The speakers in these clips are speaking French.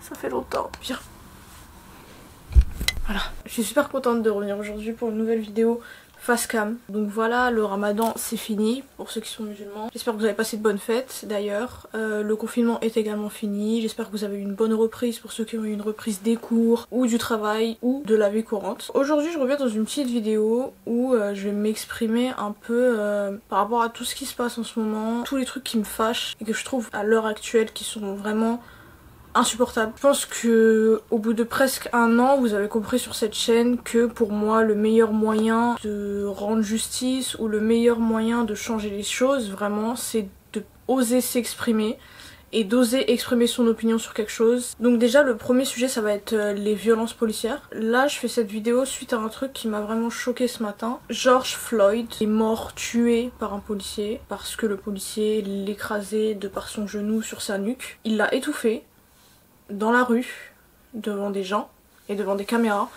Ça fait longtemps. Bien. Voilà. Je suis super contente de revenir aujourd'hui pour une nouvelle vidéo face cam. Donc voilà, le ramadan c'est fini pour ceux qui sont musulmans. J'espère que vous avez passé de bonnes fêtes d'ailleurs. Le confinement est également fini. J'espère que vous avez eu une bonne reprise pour ceux qui ont eu une reprise des cours ou du travail ou de la vie courante. Aujourd'hui je reviens dans une petite vidéo où je vais m'exprimer un peu par rapport à tout ce qui se passe en ce moment, tous les trucs qui me fâchent et que je trouve à l'heure actuelle qui sont vraiment insupportable. Je pense que au bout de presque un an, vous avez compris sur cette chaîne que pour moi le meilleur moyen de rendre justice ou le meilleur moyen de changer les choses vraiment, c'est de oser s'exprimer et d'oser exprimer son opinion sur quelque chose. Donc déjà le premier sujet ça va être les violences policières. Là je fais cette vidéo suite à un truc qui m'a vraiment choquée ce matin. George Floyd est mort tué par un policier parce que le policier l'écrasait de par son genou sur sa nuque. Il l'a étouffé dans la rue, devant des gens et devant des caméras,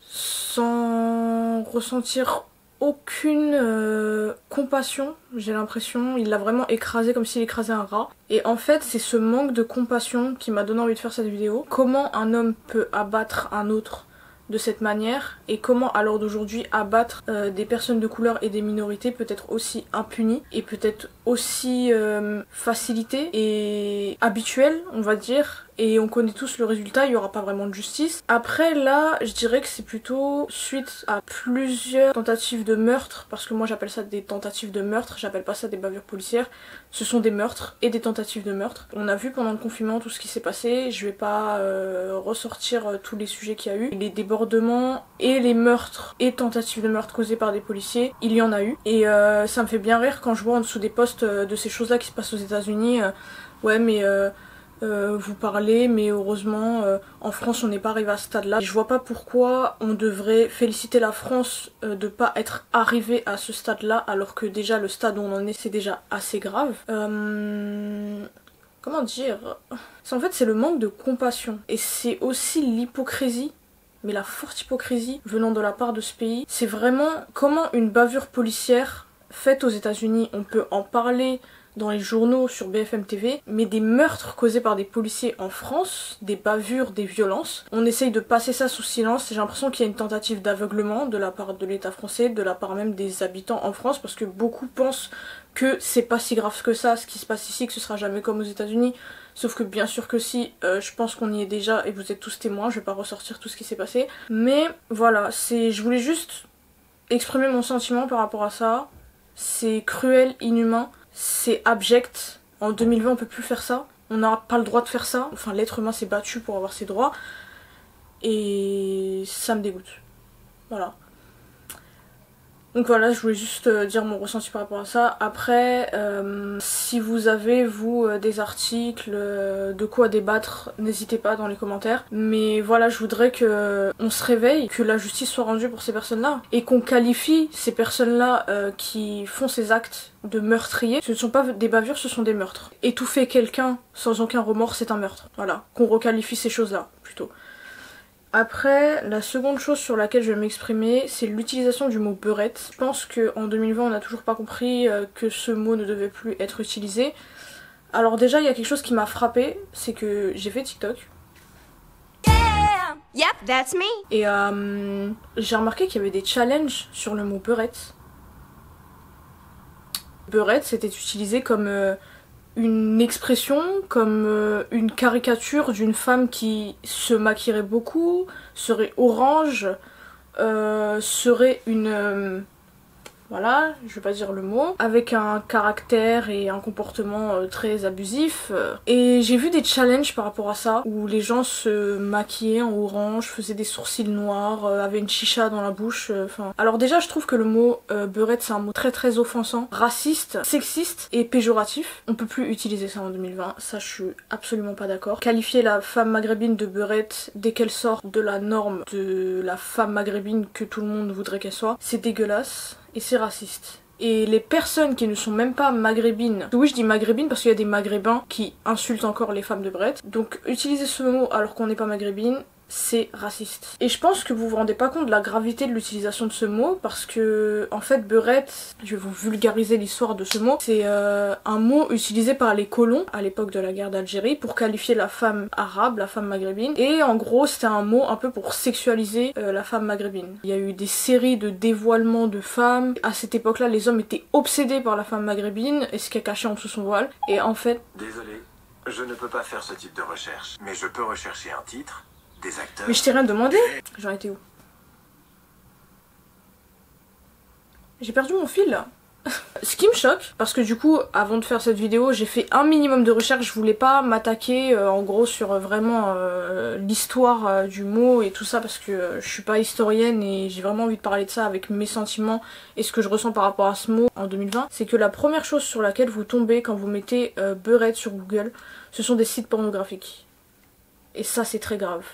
sans ressentir aucune compassion, j'ai l'impression. Il l'a vraiment écrasé comme s'il écrasait un rat. Et en fait c'est ce manque de compassion qui m'a donné envie de faire cette vidéo. Comment un homme peut abattre un autre de cette manière et comment à l'heure d'aujourd'hui abattre des personnes de couleur et des minorités peut être aussi impuni et peut être aussi facilité et habituel on va dire, et on connaît tous le résultat, il n'y aura pas vraiment de justice. Après là je dirais que c'est plutôt suite à plusieurs tentatives de meurtre, parce que moi j'appelle ça des tentatives de meurtre, j'appelle pas ça des bavures policières, ce sont des meurtres et des tentatives de meurtre. On a vu pendant le confinement tout ce qui s'est passé, je vais pas ressortir tous les sujets qu'il y a eu, les débordements et les meurtres et tentatives de meurtre causées par des policiers, il y en a eu, et ça me fait bien rire quand je vois en dessous des posts de ces choses là qui se passent aux États-Unis, ouais mais vous parlez mais heureusement en France on n'est pas arrivé à ce stade là. Je vois pas pourquoi on devrait féliciter la France de pas être arrivé à ce stade là alors que déjà le stade où on en est c'est déjà assez grave. Comment dire, en fait c'est le manque de compassion et c'est aussi l'hypocrisie, mais la forte hypocrisie venant de la part de ce pays. C'est vraiment comment une bavure policière faite aux États-Unis, on peut en parler dans les journaux, sur BFM TV, mais des meurtres causés par des policiers en France, des bavures, des violences, on essaye de passer ça sous silence. J'ai l'impression qu'il y a une tentative d'aveuglement de la part de l'État français, de la part même des habitants en France, parce que beaucoup pensent que c'est pas si grave que ça, ce qui se passe ici, que ce sera jamais comme aux États-Unis. Sauf que bien sûr que si, je pense qu'on y est déjà et vous êtes tous témoins, je vais pas ressortir tout ce qui s'est passé. Mais voilà, je voulais juste exprimer mon sentiment par rapport à ça. C'est cruel, inhumain. C'est abject. En 2020 on peut plus faire ça. On n'a pas le droit de faire ça. Enfin l'être humain s'est battu pour avoir ses droits. Et ça me dégoûte. Voilà. Donc voilà, je voulais juste dire mon ressenti par rapport à ça. Après, si vous avez vous des articles, de quoi débattre, n'hésitez pas dans les commentaires. Mais voilà, je voudrais que on se réveille, que la justice soit rendue pour ces personnes-là. Et qu'on qualifie ces personnes-là qui font ces actes de meurtriers. Ce ne sont pas des bavures, ce sont des meurtres. Étouffer quelqu'un sans aucun remords, c'est un meurtre. Voilà, qu'on requalifie ces choses-là, plutôt. Après, la seconde chose sur laquelle je vais m'exprimer, c'est l'utilisation du mot beurette. Je pense qu'en 2020, on n'a toujours pas compris que ce mot ne devait plus être utilisé. Alors déjà, il y a quelque chose qui m'a frappée, c'est que j'ai fait TikTok. Yeah! Yep, that's me. Et j'ai remarqué qu'il y avait des challenges sur le mot beurette. Beurette, c'était utilisé comme une expression, comme une caricature d'une femme qui se maquillerait beaucoup, serait orange, serait une... voilà, je vais pas dire le mot, avec un caractère et un comportement très abusif. Et j'ai vu des challenges par rapport à ça, où les gens se maquillaient en orange, faisaient des sourcils noirs, avaient une chicha dans la bouche, enfin... Alors déjà, je trouve que le mot beurette, c'est un mot très très offensant, raciste, sexiste et péjoratif. On peut plus utiliser ça en 2020, ça je suis absolument pas d'accord. Qualifier la femme maghrébine de beurette dès qu'elle sort de la norme de la femme maghrébine que tout le monde voudrait qu'elle soit, c'est dégueulasse. Et c'est raciste. Et les personnes qui ne sont même pas maghrébines, oui je dis maghrébines parce qu'il y a des maghrébins qui insultent encore les femmes de beurette, donc utiliser ce mot alors qu'on n'est pas maghrébine, c'est raciste. Et je pense que vous vous rendez pas compte de la gravité de l'utilisation de ce mot parce que en fait beurette, je vais vous vulgariser l'histoire de ce mot, c'est un mot utilisé par les colons à l'époque de la guerre d'Algérie pour qualifier la femme arabe, la femme maghrébine, et en gros c'était un mot un peu pour sexualiser la femme maghrébine. Il y a eu des séries de dévoilements de femmes, à cette époque là les hommes étaient obsédés par la femme maghrébine et ce qu'elle cachait en dessous son voile, et en fait... Désolé, je ne peux pas faire ce type de recherche, mais je peux rechercher un titre, des acteurs... Mais je t'ai rien demandé. J'en étais où? J'ai perdu mon fil là. Ce qui me choque, parce que du coup, avant de faire cette vidéo, j'ai fait un minimum de recherche, je voulais pas m'attaquer en gros sur vraiment l'histoire du mot et tout ça, parce que je suis pas historienne et j'ai vraiment envie de parler de ça avec mes sentiments et ce que je ressens par rapport à ce mot en 2020. C'est que la première chose sur laquelle vous tombez quand vous mettez beurette sur Google, ce sont des sites pornographiques. Et ça c'est très grave.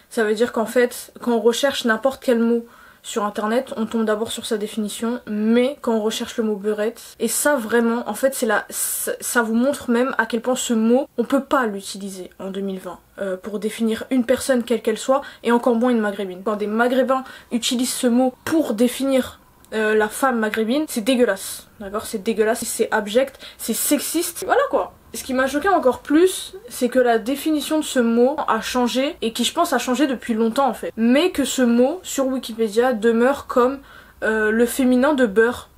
Ça veut dire qu'en fait, quand on recherche n'importe quel mot sur internet, on tombe d'abord sur sa définition, mais quand on recherche le mot beurette, et ça vraiment, en fait ça vous montre même à quel point ce mot, on peut pas l'utiliser en 2020 pour définir une personne quelle qu'elle soit, et encore moins une maghrébine. Quand des maghrébins utilisent ce mot pour définir la femme maghrébine, c'est dégueulasse, d'accord? C'est dégueulasse, c'est abject, c'est sexiste, voilà quoi. Ce qui m'a choqué encore plus, c'est que la définition de ce mot a changé, et qui je pense a changé depuis longtemps en fait. Mais que ce mot, sur Wikipédia, demeure comme le féminin de beurre.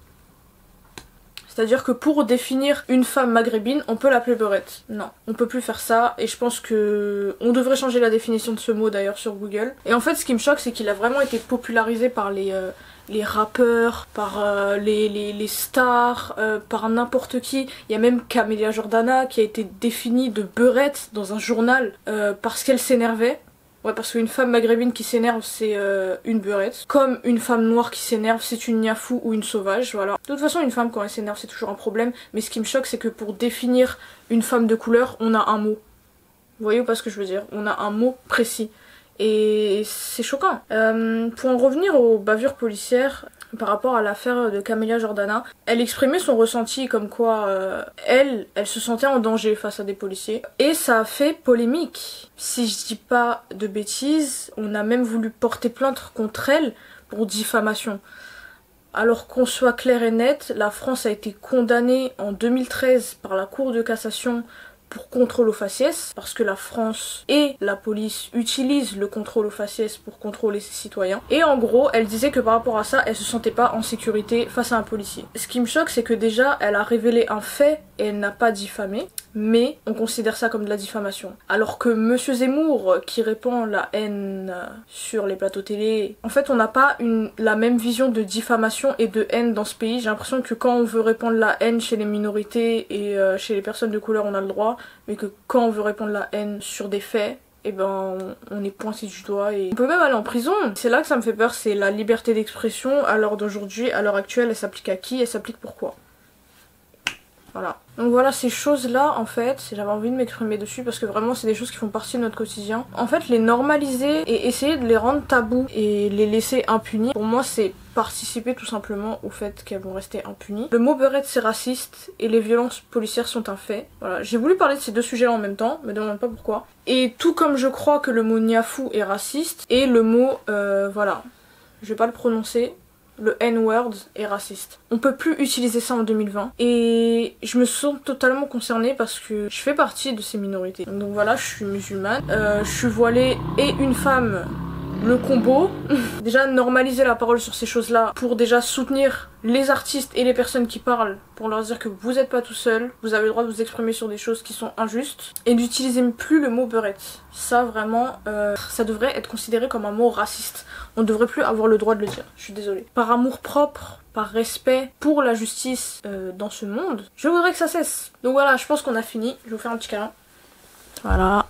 C'est-à-dire que pour définir une femme maghrébine, on peut l'appeler beurette. Non, on peut plus faire ça, et je pense que on devrait changer la définition de ce mot d'ailleurs sur Google. Et en fait, ce qui me choque, c'est qu'il a vraiment été popularisé par les rappeurs, par les stars, par n'importe qui. Il y a même Camélia Jordana qui a été définie de beurette dans un journal parce qu'elle s'énervait. Ouais, parce qu'une femme maghrébine qui s'énerve, c'est une beurette. Comme une femme noire qui s'énerve, c'est une niafou ou une sauvage, voilà. De toute façon, une femme, quand elle s'énerve, c'est toujours un problème. Mais ce qui me choque, c'est que pour définir une femme de couleur, on a un mot. Vous voyez ou pas ce que je veux dire? On a un mot précis. Et c'est choquant. Pour en revenir aux bavures policières, par rapport à l'affaire de Camélia Jordana, elle exprimait son ressenti comme quoi elle se sentait en danger face à des policiers. Et ça a fait polémique. Si je dis pas de bêtises, on a même voulu porter plainte contre elle pour diffamation. Alors qu'on soit clair et net, la France a été condamnée en 2013 par la Cour de cassation pour contrôle aux faciès, parce que la France et la police utilisent le contrôle aux faciès pour contrôler ses citoyens. Et en gros, elle disait que par rapport à ça, elle se sentait pas en sécurité face à un policier. Ce qui me choque, c'est que déjà, elle a révélé un fait et elle n'a pas diffamé, mais on considère ça comme de la diffamation. Alors que Monsieur Zemmour, qui répand la haine sur les plateaux télé, en fait, on n'a pas la même vision de diffamation et de haine dans ce pays. J'ai l'impression que quand on veut répandre la haine chez les minorités et chez les personnes de couleur, on a le droit, mais que quand on veut répandre la haine sur des faits, et ben on est pointé du doigt et on peut même aller en prison. C'est là que ça me fait peur, c'est la liberté d'expression à l'heure d'aujourd'hui, à l'heure actuelle, elle s'applique à qui, elle s'applique pourquoi. Voilà. Donc voilà, ces choses-là, en fait, j'avais envie de m'exprimer dessus parce que vraiment c'est des choses qui font partie de notre quotidien. En fait, les normaliser et essayer de les rendre tabous et les laisser impunis, pour moi c'est participer tout simplement au fait qu'elles vont rester impunies. Le mot beurette c'est raciste et les violences policières sont un fait. Voilà, j'ai voulu parler de ces deux sujets-là en même temps, me demande pas pourquoi. Et tout comme je crois que le mot niafou est raciste et le mot, voilà, je vais pas le prononcer, le N-word est raciste. On peut plus utiliser ça en 2020 et je me sens totalement concernée parce que je fais partie de ces minorités. Donc voilà, je suis musulmane, je suis voilée et une femme, le combo. Déjà normaliser la parole sur ces choses-là pour déjà soutenir les artistes et les personnes qui parlent, pour leur dire que vous n'êtes pas tout seul, vous avez le droit de vous exprimer sur des choses qui sont injustes, et d'utiliser plus le mot beurette. Ça vraiment, ça devrait être considéré comme un mot raciste. On ne devrait plus avoir le droit de le dire, je suis désolée. Par amour propre, par respect pour la justice dans ce monde, je voudrais que ça cesse. Donc voilà, je pense qu'on a fini, je vais vous faire un petit câlin. Voilà.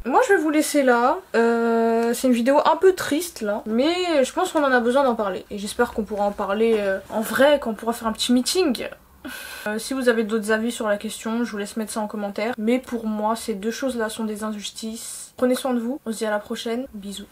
Moi je vais vous laisser là, c'est une vidéo un peu triste là, mais je pense qu'on en a besoin d'en parler. Et j'espère qu'on pourra en parler en vrai, qu'on pourra faire un petit meeting. Si vous avez d'autres avis sur la question, je vous laisse mettre ça en commentaire. Mais pour moi, ces deux choses là sont des injustices. Prenez soin de vous, on se dit à la prochaine, bisous.